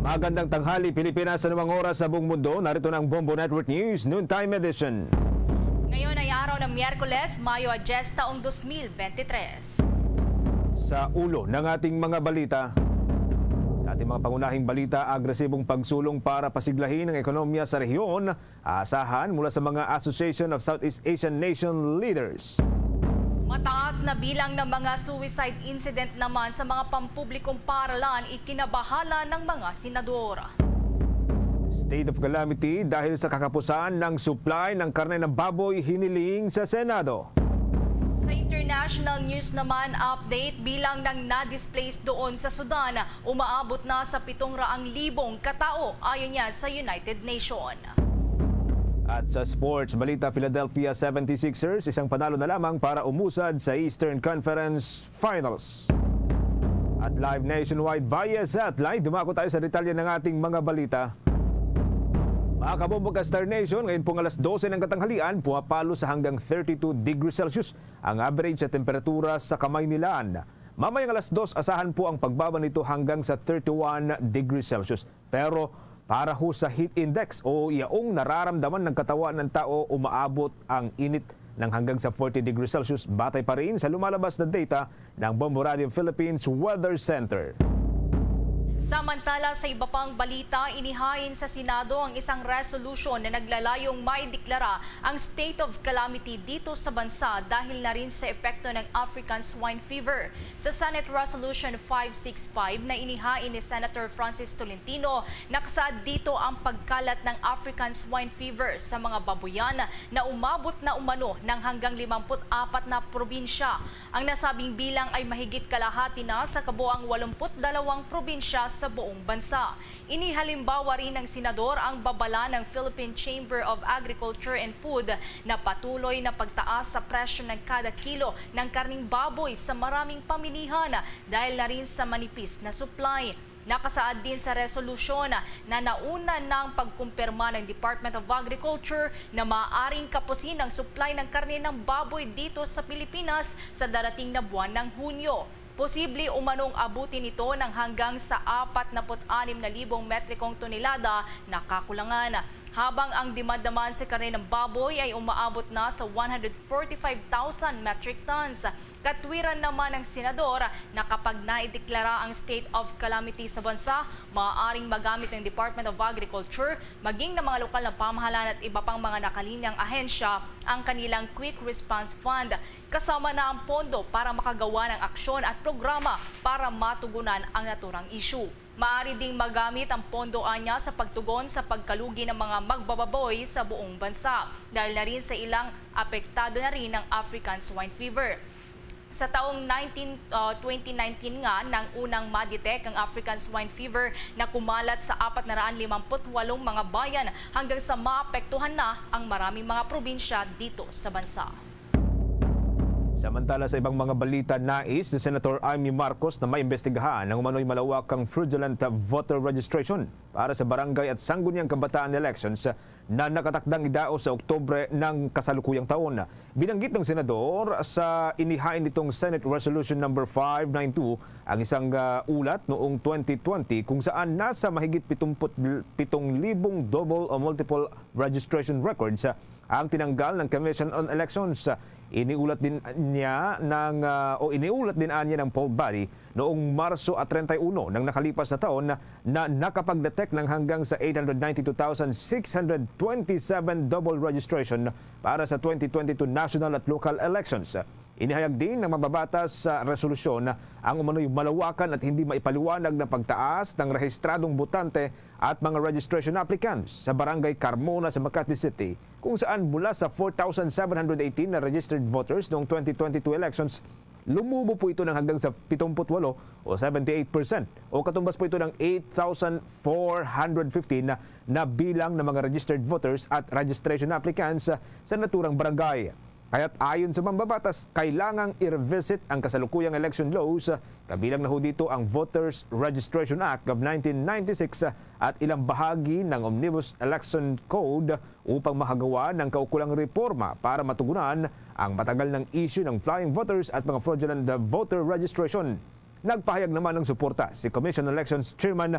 Magandang tanghali Pilipinas, sa anumang oras sa buong mundo. Narito na ang Bombo Network News Noontime Edition. Ngayon ay araw ng Miyerkules, Mayo 10 taong 2023. Sa ulo ng ating mga balita, sa ating mga pangunahing balita, agresibong pagsulong para pasiglahin ang ekonomiya sa rehiyon, aasahan mula sa mga Association of Southeast Asian Nation Leaders. Mataas na bilang ng mga suicide incident naman sa mga pampublikong paaralan ikinabahala ng mga senador. State of calamity dahil sa kakapusan ng supply ng karne ng baboy hiniling sa Senado. Sa international news naman, update bilang ng na-displaced doon sa Sudan, umaabot na sa 700,000 katao ayon niya sa United Nations. At sa sports, balita, Philadelphia 76ers, isang panalo na lamang para umusad sa Eastern Conference Finals. At live nationwide via satellite, dumako tayo sa detalye ng ating mga balita. Mga kabombo ka Star Nation, ngayon pong alas 12 ng katanghalian, pumapalo sa hanggang 32 degrees Celsius ang average sa temperatura sa Kamaynilan. Mamayang alas 2, asahan po ang pagbaba nito hanggang sa 31 degrees Celsius. Pero para ho sa heat index o yaong nararamdaman ng katawan ng tao, umaabot ang init ng hanggang sa 40 degrees Celsius. Batay pa rin sa lumalabas na data ng Bombo Radio Philippines Weather Center. Samantala, sa iba pang balita, inihain sa Senado ang isang resolution na naglalayong maideklara ang state of calamity dito sa bansa dahil na rin sa epekto ng African swine fever. Sa Senate Resolution 565 na inihain ni Senator Francis Tolentino, nakasaad dito ang pagkalat ng African swine fever sa mga babuyan na umabot na umano ng hanggang 54 na probinsya. Ang nasabing bilang ay mahigit kalahati na sa kabuang 82 probinsya sa buong bansa. Inihalimbawa rin ng senador ang babala ng Philippine Chamber of Agriculture and Food na patuloy na pagtaas sa presyo ng kada kilo ng karning baboy sa maraming pamilihan dahil na rin sa manipis na supply. Nakasaad din sa resolusyon na nauna ng pagkumpirma ng Department of Agriculture na maaaring kapusin ang supply ng karne ng baboy dito sa Pilipinas sa darating na buwan ng Hunyo. Posible umanong abutin ito ng hanggang sa 46,000 metrikong tonelada na kakulangan. Habang ang demand naman sa karne ng baboy ay umaabot na sa 145,000 metric tons. Katwiran naman ng senador na kapag naideklara ang state of calamity sa bansa, maaaring magamit ng Department of Agriculture, maging ng mga lokal na pamahalaan at iba pang mga nakalinyang ahensya ang kanilang Quick Response Fund. Kasama na ang pondo para makagawa ng aksyon at programa para matugunan ang naturang issue. Maaari ding magamit ang pondo anya sa pagtugon sa pagkalugi ng mga magbababoy sa buong bansa dahil na rin sa ilang apektado na rin ng African swine fever. Sa taong 2019 nga nang unang madetect ang African swine fever na kumalat sa 458 mga bayan hanggang sa maapektuhan na ang maraming mga probinsya dito sa bansa. Samantala, sa ibang mga balita, nais ni Senator Amy Marcos na maimbestigahan ang umano'y malawakang fraudulent voter registration para sa barangay at sangguniang kabataan elections na nakatakdang idao sa Oktubre ng kasalukuyang taon. Binanggit ng Senador sa inihain nitong Senate Resolution number 592 ang isang ulat noong 2020 kung saan nasa mahigit 77,000 double o multiple registration records ang tinanggal ng Commission on Elections. Iniulat din anya ng poll body noong Marso at 31 ng nakalipas na taon na nakapag-detect ng hanggang sa 892,627 double registration para sa 2022 national at local elections. Inihayag din ng mababatas sa resolusyon na ang umano'y malawakan at hindi maipaliwanag na pagtaas ng rehistradong botante at mga registration applicants sa Barangay Carmona sa Makati City, kung saan mula sa 4,718 na registered voters noong 2022 elections, lumubo po ito ng hanggang sa 78 o 78% o katumbas po ito ng 8,415 na bilang ng mga registered voters at registration applicants sa naturang barangay. Kaya't ayon sa mambabatas, kailangang i-revisit ang kasalukuyang election laws, kabilang na ho dito ang Voters Registration Act of 1996 at ilang bahagi ng Omnibus Election Code upang makagawa ng kaukulang reforma para matugunan ang matagal ng issue ng flying voters at mga fraudulent voter registration. Nagpahayag naman ng suporta si Commission on Elections Chairman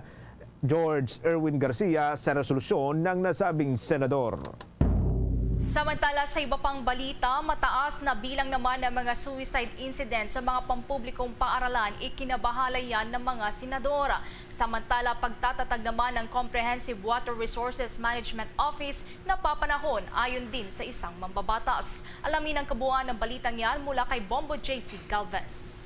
George Erwin Garcia sa resolusyon ng nasabing senador. Samantala sa iba pang balita, mataas na bilang naman ng mga suicide incidents sa mga pampublikong paaralan, ikinabahala yan ng mga senadora. Samantala, pagtatatag naman ng Comprehensive Water Resources Management Office napapanahon ayon din sa isang mambabatas. Alamin ang kabuuan ng balitang yan mula kay Bombo JC Galvez.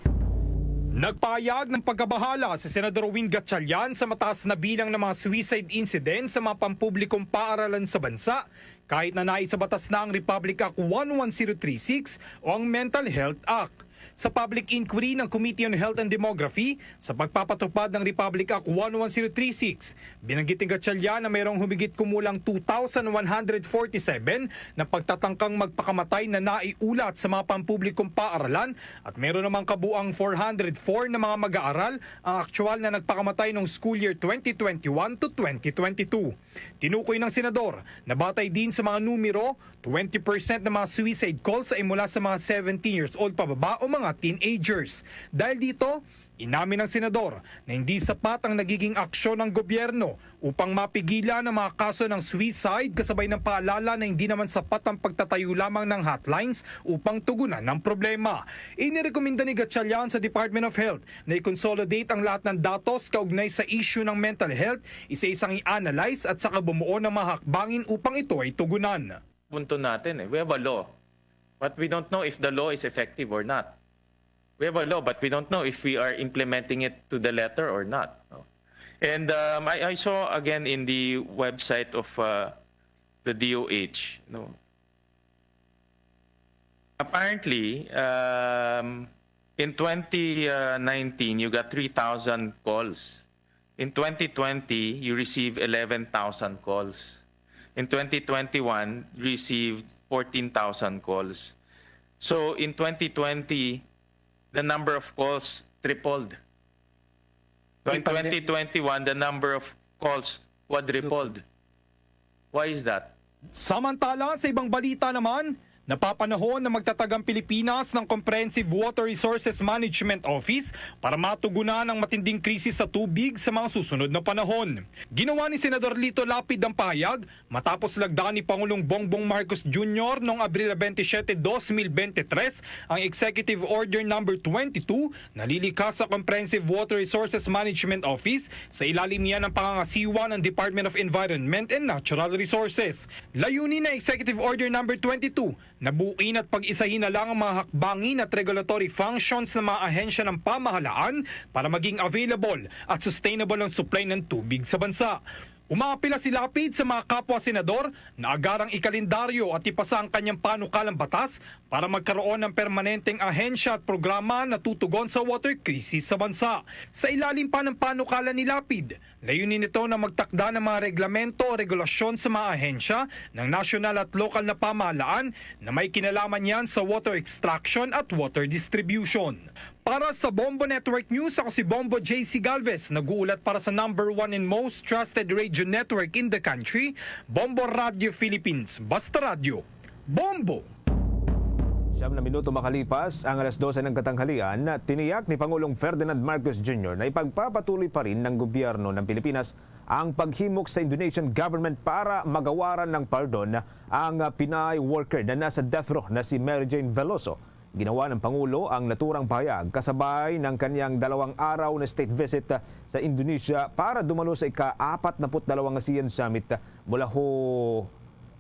Nagpahayag ng pagkabahala si Senador Win Gatchalian sa mataas na bilang ng mga suicide incidents sa mga pampublikong paaralan sa bansa kahit na naisabatas na ang Republic Act 11036 o ang Mental Health Act. Sa public inquiry ng Committee on Health and Demography sa pagpapatupad ng Republic Act 11036, binanggit ni Gatchalian na mayroong humigit kumulang 2,147 na pagtatangkang magpakamatay na naiulat sa mga pampublikong paaralan at mayroon namang kabuang 404 na mga mag-aaral ang aktual na nagpakamatay noong school year 2021 to 2022. Tinukoy ng senador na batay din sa mga numero, 20% ng mga suicide calls ay mula sa mga 17 years old pababa o mga teenagers. Dahil dito, inamin ng senador na hindi sapat ang nagiging aksyon ng gobyerno upang mapigilan ang mga kaso ng suicide kasabay ng paalala na hindi naman sapat ang pagtatayo lamang ng hotlines upang tugunan ng problema. Inirekomenda ni Gatchalian sa Department of Health na i-consolidate ang lahat ng datos kaugnay sa issue ng mental health, isa-isang i-analyze at saka bumuo ng mga hakbangin upang ito ay tugunan. Punto natin we have a law, but we don't know if the law is effective or not. We have a law, but we don't know if we are implementing it to the letter or not. And I saw again in the website of the DOH, apparently in 2019 you got 3,000 calls. In 2020 you received 11,000 calls. In 2021 received 14,000 calls. So in 2020 the number of calls tripled. So in 2021, the number of calls quadrupled. Why is that? Samantala, sa ibang balita naman, napapanahon na magtatag ang Pilipinas ng Comprehensive Water Resources Management Office para matugunan ang matinding krisis sa tubig sa mga susunod na panahon. Ginawa ni Senador Lito Lapid ang pahayag matapos lagdaan ni Pangulong Bongbong Marcos Jr. noong Abril 27, 2023 ang Executive Order No. 22 na lilikas sa Comprehensive Water Resources Management Office. Sa ilalim niya ng pangangasiwa ng Department of Environment and Natural Resources. Layunin ng Executive Order No. 22 nabuuin at pag-isahin na lang ang mga hakbangin at regulatory functions ng mga ahensya ng pamahalaan para maging available at sustainable ang supply ng tubig sa bansa. Umaapila si Lapid sa mga kapwa-senador na agarang ikalendaryo at ipasa ang kanyang panukalang batas para magkaroon ng permanenteng ahensya at programa na tutugon sa water crisis sa bansa. Sa ilalim pa ng panukala ni Lapid, layunin nito na magtakda ng mga reglamento o regulasyon sa mga ahensya ng nasyonal at lokal na pamahalaan na may kinalaman yan sa water extraction at water distribution. Para sa Bombo Network News, ako si Bombo JC Galvez, nag-uulat para sa #1 and most trusted radio network in the country, Bombo Radio Philippines. Basta Radio, Bombo! 7 na minuto makalipas ang alas 12 ng katanghalian, tiniyak ni Pangulong Ferdinand Marcos Jr. na ipagpapatuloy pa rin ng gobyerno ng Pilipinas ang paghimok sa Indonesian government para magawaran ng pardon ang Pinay worker na nasa death row na si Mary Jane Veloso. Ginawa ng Pangulo ang naturang pahayag kasabay ng kanyang 2 araw na state visit sa Indonesia para dumalo sa ika-42 ASEAN Summit mula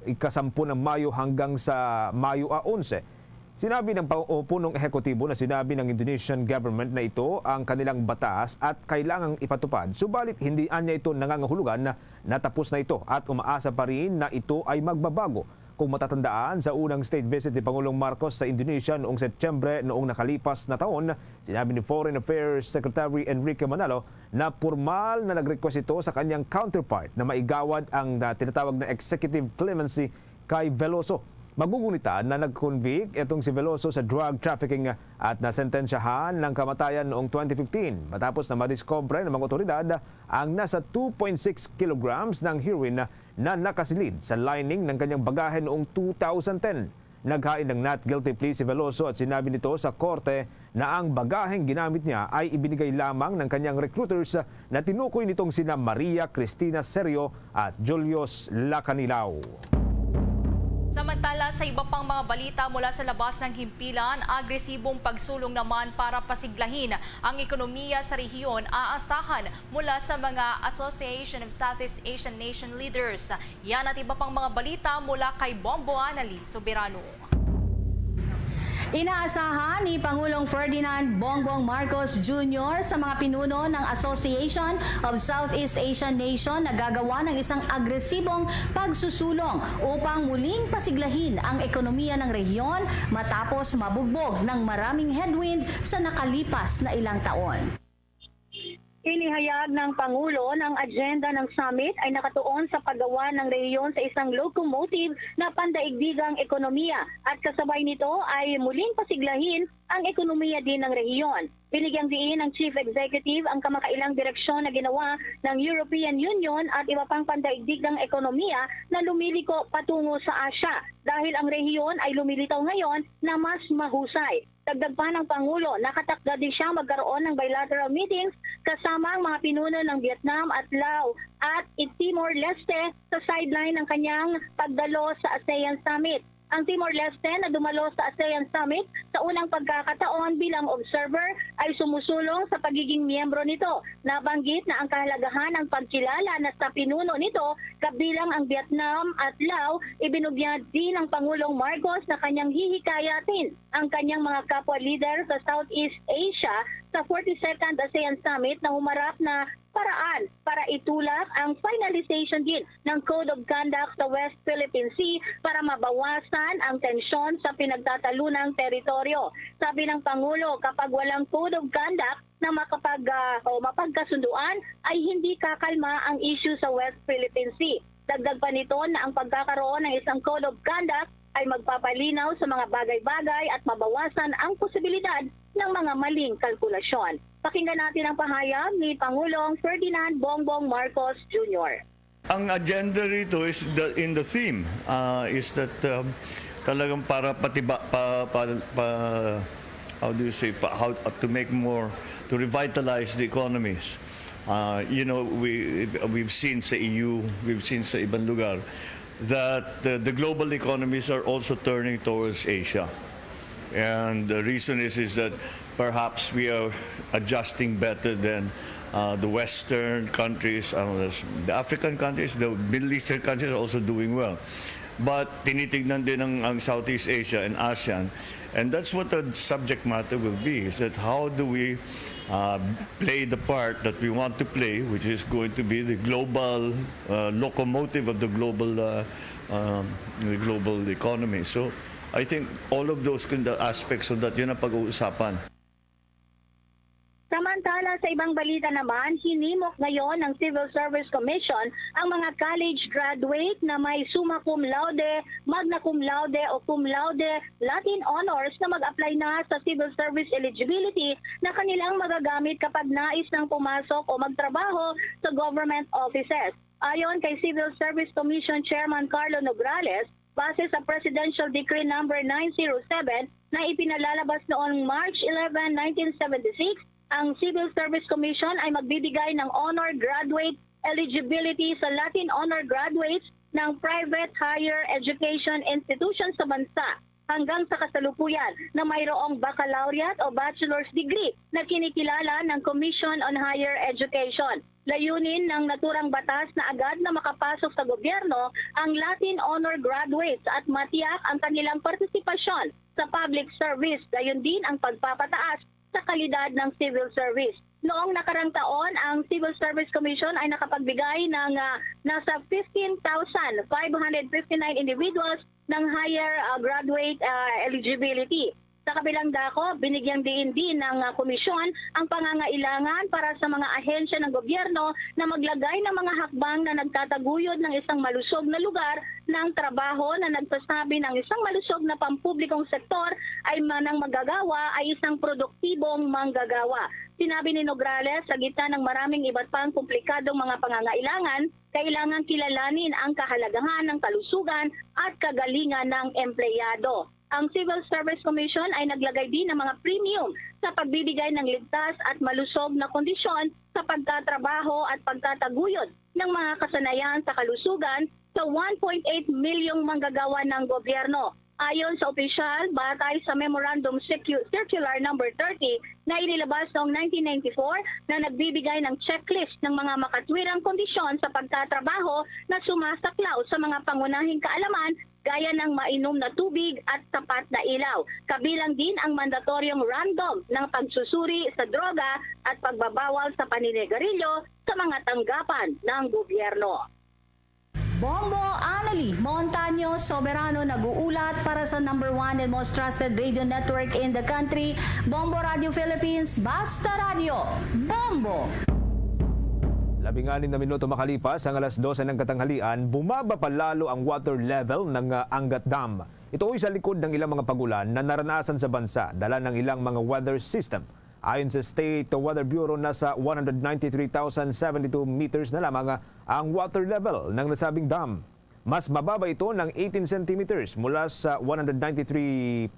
ika-10 ng Mayo hanggang sa Mayo 11. Sinabi ng punong ehekutibo na sinabi ng Indonesian government na ito ang kanilang batas at kailangang ipatupad. Subalit hindi niya ito nangangahulugan na natapos na ito at umaasa pa rin na ito ay magbabago. Kung matatandaan sa unang state visit ni Pangulong Marcos sa Indonesia noong Setyembre noong nakalipas na taon, sinabi ni Foreign Affairs Secretary Enrique Manalo na formal na nag-request ito sa kanyang counterpart na maigawad ang tinatawag na executive clemency kay Veloso. Magugunitan na nag-convict itong si Veloso sa drug trafficking at nasentensyahan ng kamatayan noong 2015 matapos na madiscover ng mga otoridad ang nasa 2.6 kilograms ng heroin na nakasilid sa lining ng kanyang bagahe noong 2010. Naghain ng not guilty plea si Veloso at sinabi nito sa korte na ang bagaheng ginamit niya ay ibinigay lamang ng kanyang recruiters na tinukoy nitong sina Maria Cristina Serio at Julius Lacanilao. Samantala, sa iba pang mga balita mula sa labas ng himpilan, agresibong pagsulong naman para pasiglahin ang ekonomiya sa rehiyon aasahan mula sa mga Association of Southeast Asian Nation Leaders. Yan at iba pang mga balita mula kay Bombo Anali Soberano. Inaasahan ni Pangulong Ferdinand Bongbong Marcos Jr. sa mga pinuno ng Association of Southeast Asian Nation na gagawa ng isang agresibong pagsusulong upang muling pasiglahin ang ekonomiya ng rehiyon matapos mabugbog ng maraming headwind sa nakalipas na ilang taon. Inihayag ng Pangulo ng agenda ng summit ay nakatuon sa paggawa ng rehiyon sa isang locomotive na pandaigdigang ekonomiya at kasabay nito ay muling pasiglahin ang ekonomiya din ng rehiyon. Binigyang diin ng Chief Executive ang kamakailang direksyon na ginawa ng European Union at iba pang pandaigdigang ekonomiya na lumiliko patungo sa Asia dahil ang rehiyon ay lumilitaw ngayon na mas mahusay. Dagdag pa ng Pangulo, nakatakda din siya magkaroon ng bilateral meetings kasama ang mga pinuno ng Vietnam at Laos at Timor-Leste sa sideline ng kanyang pagdalo sa ASEAN Summit. Ang Timor-Leste na dumalo sa ASEAN Summit sa unang pagkakataon bilang observer ay sumusulong sa pagiging miyembro nito. Nabanggit na ang kahalagahan ng pagkilala na sa pinuno nito kabilang ang Vietnam at Laos, ibinugyad din ng Pangulong Marcos na kanyang hihikayatin ang kanyang mga kapwa leader sa Southeast Asia sa 42nd ASEAN Summit na humarap na paraan para itulak ang finalization din ng Code of Conduct sa West Philippine Sea para mabawasan ang tensyon sa pinagtatalunang teritoryo. Sabi ng Pangulo, kapag walang Code of Conduct na mapagkasunduan ay hindi kakalma ang issue sa West Philippine Sea. Dagdag pa nito na ang pagkakaroon ng isang Code of Conduct ay magpapalinaw sa mga bagay-bagay at mabawasan ang posibilidad ng mga maling kalkulasyon. Pakinggan natin ang pahayag ni Pangulong Ferdinand Bongbong Marcos Jr. Ang agenda rito is in the theme is that talagang para how do you say how to make more to revitalize the economies. You know, we've seen sa EU, we've seen sa ibang lugar that the global economies are also turning towards Asia. And the reason is that perhaps we are adjusting better than the Western countries, the African countries, the Middle Eastern countries are also doing well. But tinitignan din ang Southeast Asia and ASEAN. And that's what the subject matter will be, is that how do we play the part that we want to play, which is going to be the global locomotive of the global economy. So I think all of those aspects of that, yun ang pag-uusapan. Samantala, sa ibang balita naman, hinimok ngayon ng Civil Service Commission ang mga college graduate na may summa cum laude, magna cum laude o cum laude Latin honors na mag-apply na sa civil service eligibility na kanilang magagamit kapag nais ng pumasok o magtrabaho sa government offices. Ayon kay Civil Service Commission Chairman Carlo Nograles, base sa Presidential Decree No. 907 na ipinalalabas noong March 11, 1976, ang Civil Service Commission ay magbibigay ng honor graduate eligibility sa Latin honor graduates ng private higher education institutions sa bansa hanggang sa kasalukuyan na mayroong baccalaureate o bachelor's degree na kinikilala ng Commission on Higher Education. Layunin ng naturang batas na agad na makapasok sa gobyerno ang Latin honor graduates at matiyak ang kanilang partisipasyon sa public service, gayon din ang pagpapataas sa kalidad ng civil service. Noong nakarang taon, ang Civil Service Commission ay nakapagbigay ng nasa 15,559 individuals ng higher graduate eligibility. Sa kabilang dako, binigyang diin ng komisyon ang pangangailangan para sa mga ahensya ng gobyerno na maglagay ng mga hakbang na nagtataguyod ng isang malusog na lugar ng trabaho na nagsasabi ng isang malusog na pampublikong sektor ay manang magagawa ay isang produktibong manggagawa. Sinabi ni Nograles, sa gitna ng maraming iba't pang komplikadong mga pangangailangan, kailangan kilalanin ang kahalagahan ng kalusugan at kagalingan ng empleyado. Ang Civil Service Commission ay naglagay din ng mga premium sa pagbibigay ng ligtas at malusog na kondisyon sa pagtatrabaho at pagtataguyod ng mga kasanayan sa kalusugan sa 1.8 milyong manggagawa ng gobyerno. Ayon sa opisyal, batay sa Memorandum Circular Number 30 na inilabas noong 1994 na nagbibigay ng checklist ng mga makatwirang kondisyon sa pagtatrabaho na sumasaklaw sa mga pangunahing kaalaman gaya ng mainom na tubig at sapat na ilaw. Kabilang din ang mandatoryong random ng pagsusuri sa droga at pagbabawal sa paninigarilyo sa mga tanggapan ng gobyerno. Bombo Anali Montaño Soberano nag-uulat para sa #1 and most trusted radio network in the country, Bombo Radio Philippines, Basta Radio, Bombo! 16 na minuto makalipas ang alas 12 ng katanghalian, bumaba pa lalo ang water level ng Angat Dam. Ito ay sa likod ng ilang mga pagulan na naranasan sa bansa, dala ng ilang mga weather system. Ayon sa State Weather Bureau, nasa 193,072 meters na lamang ang water level ng nasabing dam. Mas mababa ito ng 18 centimeters mula sa 193.90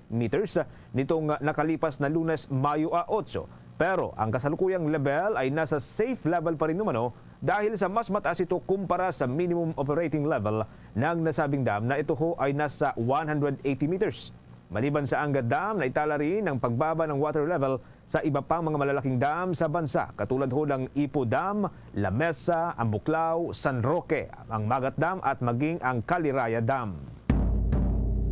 meters nitong nakalipas na Lunes, Mayo 8. Pero ang kasalukuyang level ay nasa safe level pa rin naman dahil sa mas mataas ito kumpara sa minimum operating level ng nasabing dam na ito ay nasa 180 meters. Maliban sa Angat Dam, naitala rin ang pagbaba ng water level sa iba pang mga malalaking dam sa bansa, katulad ng Ipo Dam, La Mesa, Ambuklao, San Roque, ang Magat Dam at maging ang Caliraya Dam.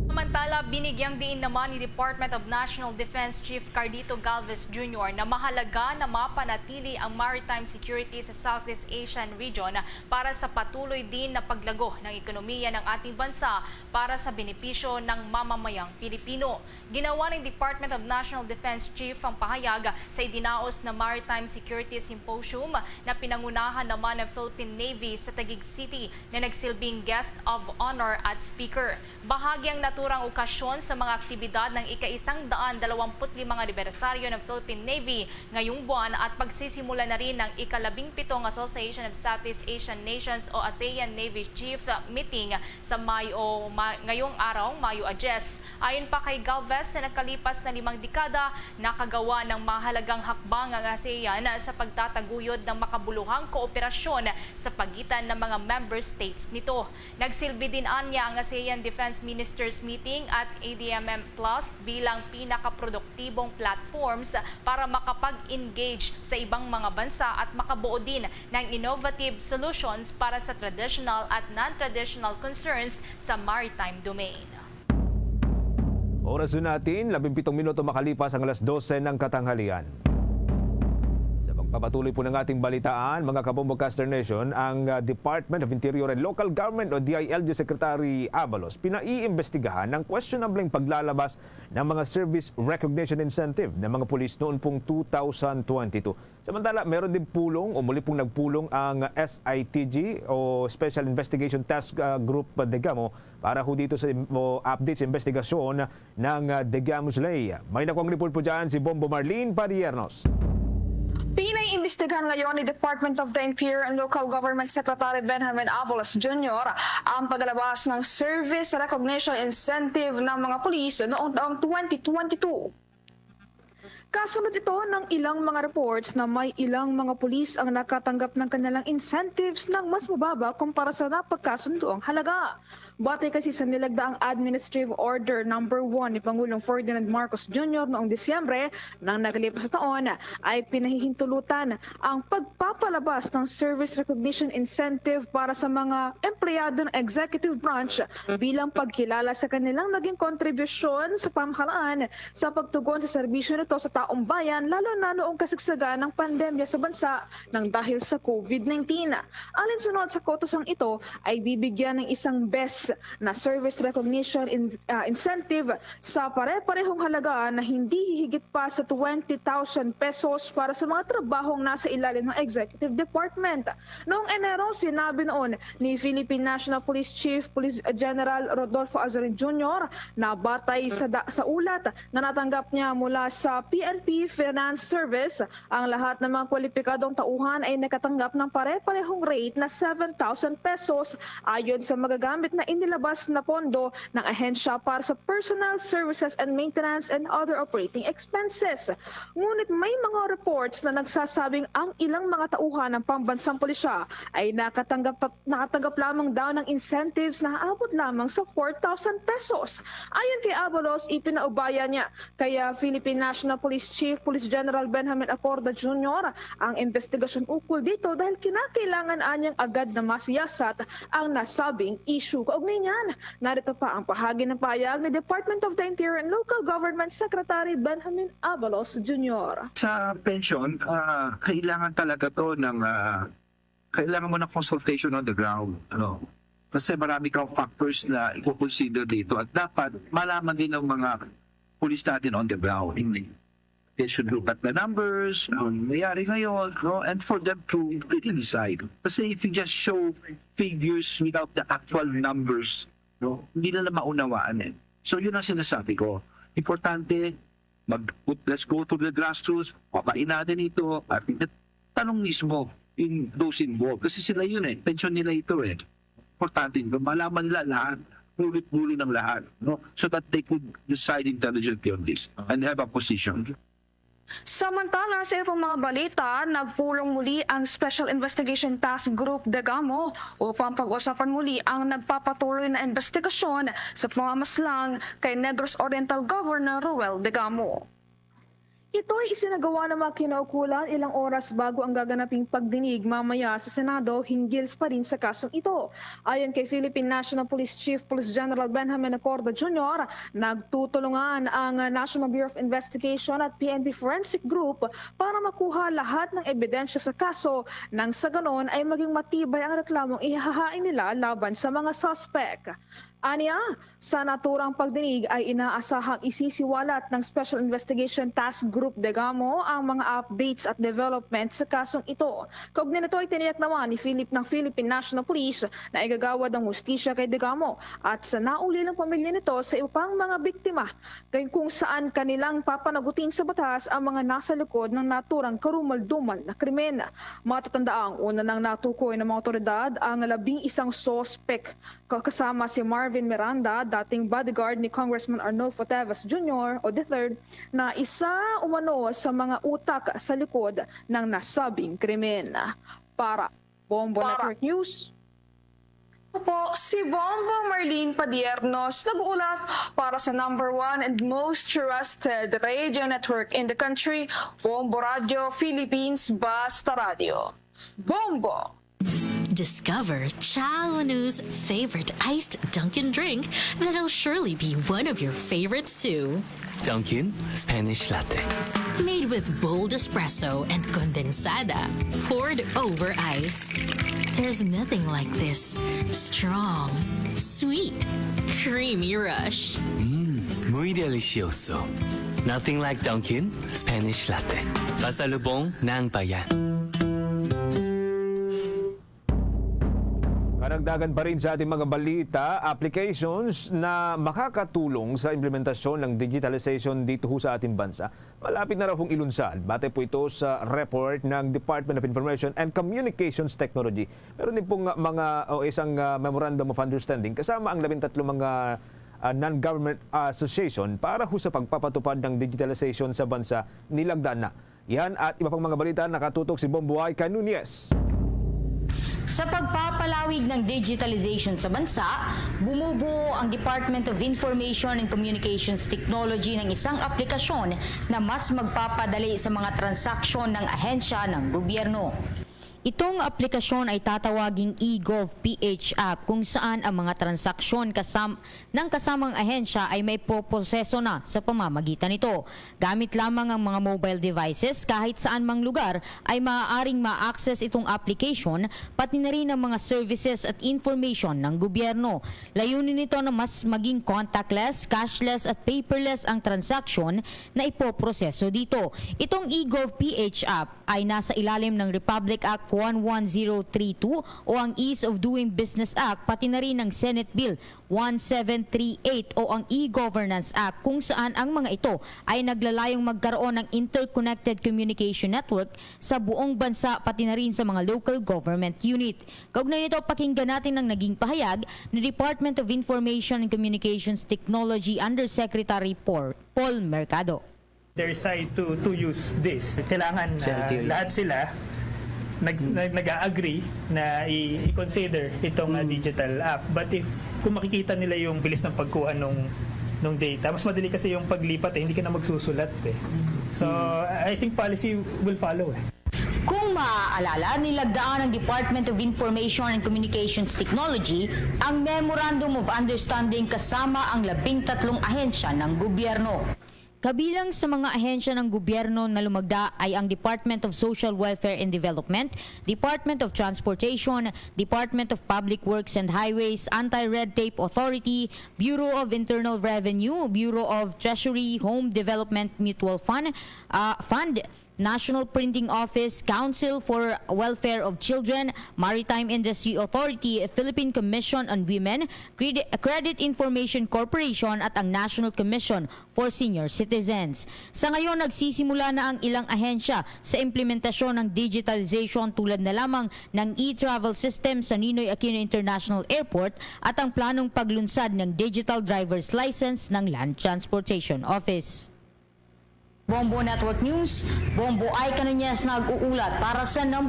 Samantala, binigyang diin naman ni Department of National Defense Chief Cardito Galvez Jr. na mahalaga na mapanatili ang maritime security sa Southeast Asian region para sa patuloy din na paglago ng ekonomiya ng ating bansa para sa benepisyo ng mamamayang Pilipino. Ginawa ng Department of National Defense Chief ang pahayag sa idinaos na Maritime Security Symposium na pinangunahan naman ng Philippine Navy sa Taguig City na nagsilbing guest of honor at speaker. Bahagyang naturang okasyon sa mga aktibidad ng ika-125 anibersaryo ng Philippine Navy ngayong buwan at pagsisimula na rin ng ika-17 Association of Southeast Asian Nations o ASEAN Navy Chief Meeting sa ngayong araw, Mayo 10. Ayon pa kay Galvez, sa nakalipas na 5 dekada, nakagawa ng mahalagang hakbang ang ASEAN sa pagtataguyod ng makabuluhang kooperasyon sa pagitan ng mga member states nito. Nagsilbi din anya ang ASEAN Defense Ministers Meeting at ADMM Plus bilang pinakaproduktibong platforms para makapag-engage sa ibang mga bansa at makabuo din ng innovative solutions para sa traditional at non-traditional concerns sa maritime domain. Oras natin, 17 minuto makalipas ang alas 12 ng katanghalian. Papatuloy po ng ating balitaan, mga kabombo Caster Nation, ang Department of Interior and Local Government o DILG Secretary Abalos pinaiimbestigahan ng questionableng paglalabas ng mga Service Recognition Incentive ng mga pulis noon pong 2022. Samantala, meron din pulong o muli pong nagpulong ang SITG o Special Investigation Task Group DEGAMO para ho dito sa update sa investigasyon ng DEGAMO's Ley. May nakuang report po dyan si Bombo Marlene Padiernos. Pinaiimbestigahan ngayon ni Department of the Interior and Local Government Secretary Benjamin Abalos Jr. ang paglalabas ng Service Recognition Incentive ng mga pulis noong taong 2022. Kasunod ito ng ilang mga reports na may ilang mga pulis ang nakatanggap ng kanilang incentives ng mas mababa kumpara sa napagkasunduang halaga. Batay kasi sa nilagdaang Administrative Order No. 1 ni Pangulong Ferdinand Marcos Jr. noong Disyembre ng nakalipas na taon ay pinahihintulutan ang pagpapalabas ng Service Recognition Incentive para sa mga empleyado ng Executive Branch bilang pagkilala sa kanilang naging kontribusyon sa pamahalaan sa pagtugon sa serbisyo nito sa taong bayan, lalo na noong kasagsagan ng pandemya sa bansa ng dahil sa COVID-19. Alinsunod sa kotosang ito ay bibigyan ng isang best na Service Recognition Incentive sa pare-parehong halaga na hindi hihigit pa sa 20,000 pesos para sa mga trabahong nasa ilalim ng Executive Department. Noong Enero, sinabi noon ni Philippine National Police Chief Police General Rodolfo Azorin Jr. na batay sa ulat na natanggap niya mula sa PNP PNP Finance Service, ang lahat ng mga kwalipikadong tauhan ay nakatanggap ng pare-parehong rate na 7,000 pesos ayon sa magagamit na inilabas na pondo ng ahensya para sa personal services and maintenance and other operating expenses. Ngunit may mga reports na nagsasabing ang ilang mga tauhan ng pambansang pulisya ay nakatanggap lamang daw ng incentives na aabot lamang sa 4,000 pesos. Ayon kay Abalos, ipinaubaya niya kaya Philippine National Police Chief Police General Benjamin Acorda Jr. ang investigasyon ukol dito dahil kinakailangan anyang agad na masiyasat ang nasabing issue. Kaugnay niyan, narito pa ang bahagi ng pahayag ni Department of the Interior and Local Government Secretary Benjamin Abalos Jr. Sa pension, kailangan talaga to ng kailangan mo ng consultation on the ground. Kasi marami kang factors na i-consider dito at dapat malaman din ng mga police natin on the ground. They should look at the numbers, ang nangyayari ngayon, and for them to really decide. Kasi if you just show figures without the actual numbers, hindi nila maunawaan. So yun ang sinasabi ko. Importante, let's go to the grassroots, papain natin ito, at tanong mismo in those involved. Kasi sila yun pension nila ito Importante, malaman nila lahat, ulit-ulit ng lahat, so that they could decide intelligently on this and have a position. Samantala, sa ibang mga balita, nagpulong muli ang Special Investigation Task Group DEGAMO upang pag-usapan muli ang nagpapatuloy na investigasyon sa pamamaslang kay Negros Oriental Governor Ruel DEGAMO. Ito ay isinagawa ng mga kinaukulan ilang oras bago ang gaganaping pagdinig mamaya sa Senado hinggil pa rin sa kasong ito. Ayon kay Philippine National Police Chief Police General Benjamin Acorda Jr., nagtutulungan ang National Bureau of Investigation at PNP Forensic Group para makuha lahat ng ebidensya sa kaso nang sa ganon ay maging matibay ang reklamong ihahain nila laban sa mga suspect. Aniya, sa naturang pagdinig ay inaasahang isisiwalat ng Special Investigation Task Group DEGAMO ang mga updates at developments sa kasong ito. Kaugnay nito ay tiniyak naman ni Philippine National Police na igagawad ang hustisya kay DEGAMO at sa naulilang pamilya nito sa ibang mga biktima kung saan kanilang papanagutin sa batas ang mga nasa likod ng naturang karumal-dumal na krimen. Matatandaang una nang natukoy ng mga otoridad ang 11 suspect kasama si Marvin Miranda, dating bodyguard ni Congressman Arnulfo Teves Jr. o III, na isa umano sa mga utak sa likod ng nasabing krimen. Para Bombo Network News, po si Bombo Marlene Padiernos nag-uulat para sa #1 and most trusted radio network in the country, Bombo Radio Philippines, Basta Radio. Bombo! Discover Chaonu's favorite iced Dunkin' drink that'll surely be one of your favorites too. Dunkin' Spanish Latte. Made with bold espresso and condensada, poured over ice. There's nothing like this strong, sweet, creamy rush. Muy delicioso. Nothing like Dunkin' Spanish Latte. Pasalubong ng bayan. Karagdagan pa rin sa ating mga balita, applications na makakatulong sa implementasyon ng digitalization dito sa ating bansa. Malapit na raw hong ilunsad. Batay po ito sa report ng Department of Information and Communications Technology. Meron din pong isang Memorandum of Understanding kasama ang 13 mga non-government association para sa pagpapatupad ng digitalization sa bansa nilagdaan na. Yan at iba pang mga balita nakatutok si Bomboy Canunies. Sa pagpapalawig ng digitalization sa bansa, bumubuo ang Department of Information and Communications Technology ng isang aplikasyon na mas magpapadali sa mga transaksyon ng ahensya ng gobyerno. Itong aplikasyon ay tatawaging eGov.ph app kung saan ang mga transaksyon ng kasamang ahensya ay may proseso na sa pamamagitan nito. Gamit lamang ang mga mobile devices kahit saan mang lugar ay maaaring ma-access itong application pati na rin ang mga services at information ng gobyerno. Layunin nito na mas maging contactless, cashless at paperless ang transaksyon na ipoproseso dito. Itong eGov.ph app ay nasa ilalim ng Republic Act Act 11032 o ang Ease of Doing Business Act, pati na rin ang Senate Bill 1738 o ang E-Governance Act, kung saan ang mga ito ay naglalayong magkaroon ng interconnected communication network sa buong bansa pati na rin sa mga local government unit. Kaugnay nito, pakinggan natin ang naging pahayag ni Department of Information and Communications Technology Undersecretary Paul Mercado. Their side to use this. Kailangan lahat sila nag-agree na i-consider itong digital app. But kung makikita nila yung bilis ng pagkuha nung data, mas madali kasi yung paglipat hindi ka na magsusulat So I think policy will follow Kung maaalala, nilagdaan ng Department of Information and Communications Technology ang Memorandum of Understanding kasama ang 13 ahensya ng gobyerno. Kabilang sa mga ahensya ng gobyerno na lumagda ay ang Department of Social Welfare and Development, Department of Transportation, Department of Public Works and Highways, Anti-Red Tape Authority, Bureau of Internal Revenue, Bureau of Treasury, Home Development Mutual Fund, National Printing Office, Council for Welfare of Children, Maritime Industry Authority, Philippine Commission on Women, Credit Information Corporation at ang National Commission for Senior Citizens. Sa ngayon, nagsisimula na ang ilang ahensya sa implementasyon ng digitalization tulad na lamang ng e-travel system sa Ninoy Aquino International Airport at ang planong paglunsad ng Digital Driver's License ng Land Transportation Office. Bombo Network News, Bombo Ay Canuñas nag-uulat para sa #1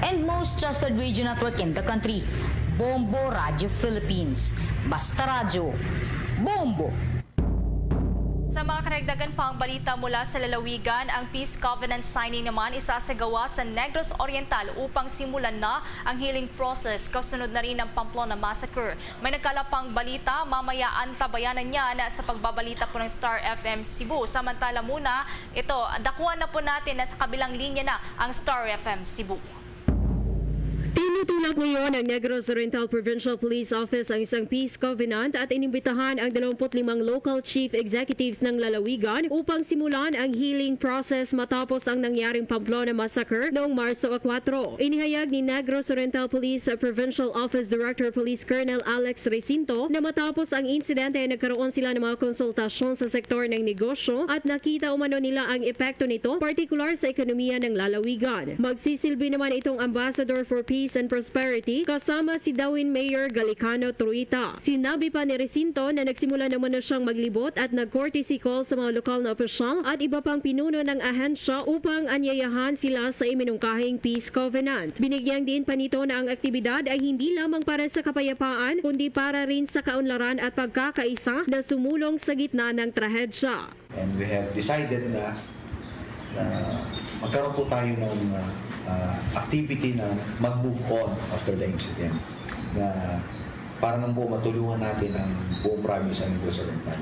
and most trusted radio network in the country, Bombo Radio Philippines. Basta radyo, Bombo! Sa mga karagdagan pang balita mula sa lalawigan, ang Peace Covenant signing naman isasagawa sa Negros Oriental upang simulan na ang healing process kasunod na rin ng Pamplona Massacre. May nagkalapang balita, mamaya antabayanan niyan sa pagbabalita po ng Star FM Cebu. Samantala muna, ito, dakuan na po natin na sa kabilang linya na ang Star FM Cebu. Tinutulak ngayon ng Negros Oriental Provincial Police Office ang isang peace covenant at inimbitahan ang 25 local chief executives ng lalawigan upang simulan ang healing process matapos ang nangyaring Pamplona Massacre noong Marso 4. Inihayag ni Negros Oriental Police Provincial Office Director Police Colonel Alex Recinto na matapos ang insidente ay nagkaroon sila ng mga konsultasyon sa sektor ng negosyo at nakita umano nila ang epekto nito, partikular sa ekonomiya ng lalawigan. Magsisilbi naman itong Ambassador for Peace and Prosperity kasama si Dawin Mayor Galicano Truita. Sinabi pa ni Recinto na nagsimula naman na siyang maglibot at nag-courtesy call sa mga lokal na opisyal at iba pang pinuno ng ahensya upang anyayahan sila sa iminungkahing Peace Covenant. Binigyang din pa nito na ang aktibidad ay hindi lamang para sa kapayapaan kundi para rin sa kaunlaran at pagkakaisa na sumulong sa gitna ng trahedya. And we have decided na magkaroon po tayo ng activity na mag-move on after the incident na para nang po matulungan natin ang buong province ng Negros Oriental.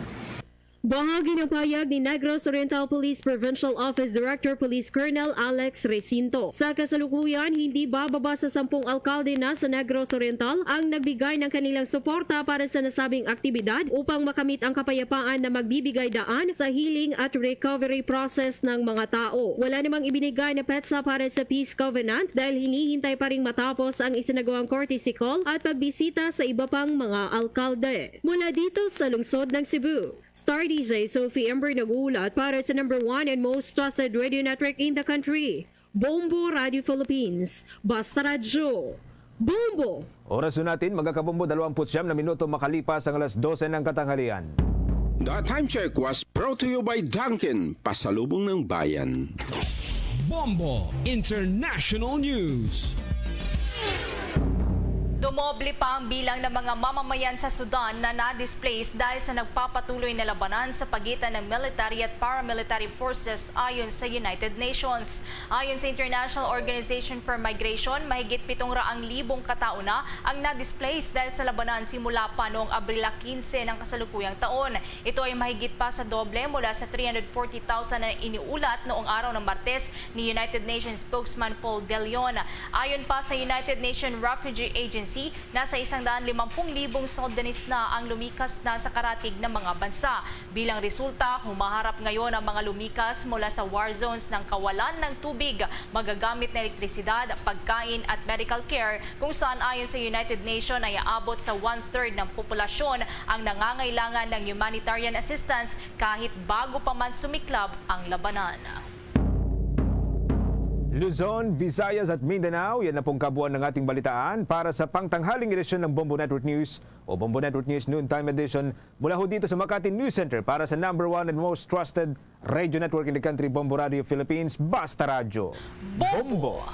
Bahagi ng pahayag ni Negros Oriental Police Provincial Office Director Police Colonel Alex Recinto. Sa kasalukuyan, hindi bababa sa 10 alkalde na sa Negros Oriental ang nagbigay ng kanilang suporta para sa nasabing aktibidad upang makamit ang kapayapaan na magbibigay daan sa healing at recovery process ng mga tao. Wala namang ibinigay na petsa para sa Peace Covenant dahil hinihintay pa rin matapos ang isinagawang courtesy call at pagbisita sa iba pang mga alkalde. Mula dito sa lungsod ng Cebu, Star DJ Sophie Ember nag-uulat para sa #1 and most trusted radio network in the country, Bombo Radio Philippines. Basta radyo, Bombo! Oras natin, magkakabombo 29 na minuto makalipas ang 12:00 ng katanghalian. The time check was brought to you by Dunkin, pasalubong ng bayan. Bombo International News. Dumoble pa ang bilang ng mga mamamayan sa Sudan na na-displaced dahil sa nagpapatuloy na labanan sa pagitan ng military at paramilitary forces ayon sa United Nations. Ayon sa International Organization for Migration, mahigit 700,000 katao na ang na-displaced dahil sa labanan simula pa noong Abril 15 ng kasalukuyang taon. Ito ay mahigit pa sa doble mula sa 340,000 na iniulat noong araw ng Martes ni United Nations spokesman Paul De Leon. Ayon pa sa United Nations Refugee Agency, Agency, nasa 150,000 Sudanese na ang lumikas na sa karatig ng mga bansa. Bilang resulta, humaharap ngayon ang mga lumikas mula sa war zones ng kawalan ng tubig, magagamit na elektrisidad, pagkain at medical care, kung saan ayon sa United Nations ay aabot sa 1/3 ng populasyon ang nangangailangan ng humanitarian assistance kahit bago pa man sumiklab ang labanan. Luzon, Visayas at Mindanao, yan na pong kabuuan ng ating balitaan para sa pangtanghaling edisyon ng Bombo Network News o Bombo Network News Noontime Edition mula ho dito sa Makati News Center para sa #1 and most trusted radio network in the country, Bombo Radio Philippines, Basta Radio. Bombo!